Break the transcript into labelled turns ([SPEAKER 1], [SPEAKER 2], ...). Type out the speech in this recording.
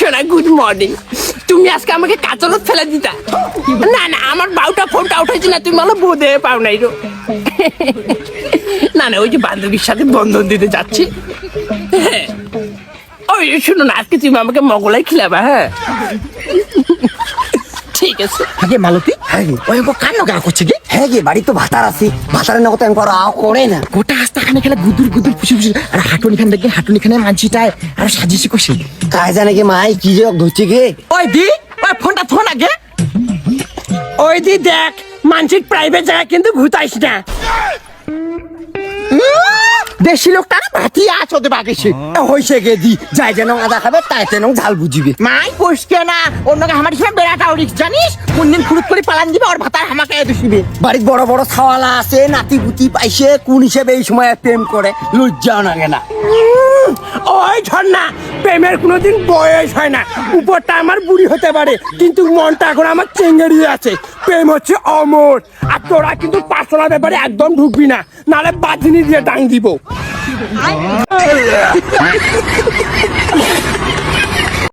[SPEAKER 1] শোনা good morning. তুমি আজকে আমাকে কাচলত ফেলে দিতা। না না, আমার বাউটা ফোনটা উঠেছি না, তুমি আমার বোধে পাও নাই রো। না না, ওই যে বান্ধবীর সাথে বন্ধন দিতে যাচ্ছি। হ্যাঁ ওই শুনো না, আজকে তুমি আমাকে মগলাই খিলাবা। হ্যাঁ ঠিক আছে।
[SPEAKER 2] আগে মালতী ওই কার নগা করছে গে?
[SPEAKER 3] হ্যাঁ গে, বাড়ি তো ভাতার আছে, ভাতারের নগদ আমি আও করে না।
[SPEAKER 2] গোটা আস্তা খানে খেলা গুদুর গুদুর ফুসি ফুসি আর হাঁটুনি খান দেখে হাঁটুনি খানে মানছিটায় আর সাজিয়েছি কষে।
[SPEAKER 3] কাজ জানে গে মাই কি যে ধরছে গে।
[SPEAKER 2] ওই দি ওই ফোনটা থোন আগে।
[SPEAKER 1] ওই দি দেখ, মানসিক প্রাইভেট জায়গা কিন্তু ঘুতাইস না।
[SPEAKER 2] দেশি লোকটা না ভাতি আছ ওদের বাগেছে
[SPEAKER 3] হইছে গে দি, যাই যেন আদা খাবে তাই তেন ঝাল বুঝিবে।
[SPEAKER 2] মাই পুষকে না অন্যকে আমার হিসেবে বেড়াটা উড়িস জানিস, কোন দিন ফুরুত করে পালান দিবে আর ভাতার আমাকে দুষিবে।
[SPEAKER 3] বাড়ির বড় বড় ছাওয়ালা আছে, নাতি পুতি পাইছে, কোন হিসেবে এই সময় প্রেম করে? লজ্জাও লাগে না।
[SPEAKER 1] ওই ঝর্ণা, প্রেমের কোনোদিন বয়স হয় না। উপরটা আমার বুড়ি হতে পারে, কিন্তু মনটা এখন আমার চেঙ্গেরি আছে। প্রেম হচ্ছে অমর। আর তোরা কিন্তু পার্সোনাল ব্যাপারে একদম ঢুকবি না, নাহলে বাজিনি দিয়ে ডাং দিব।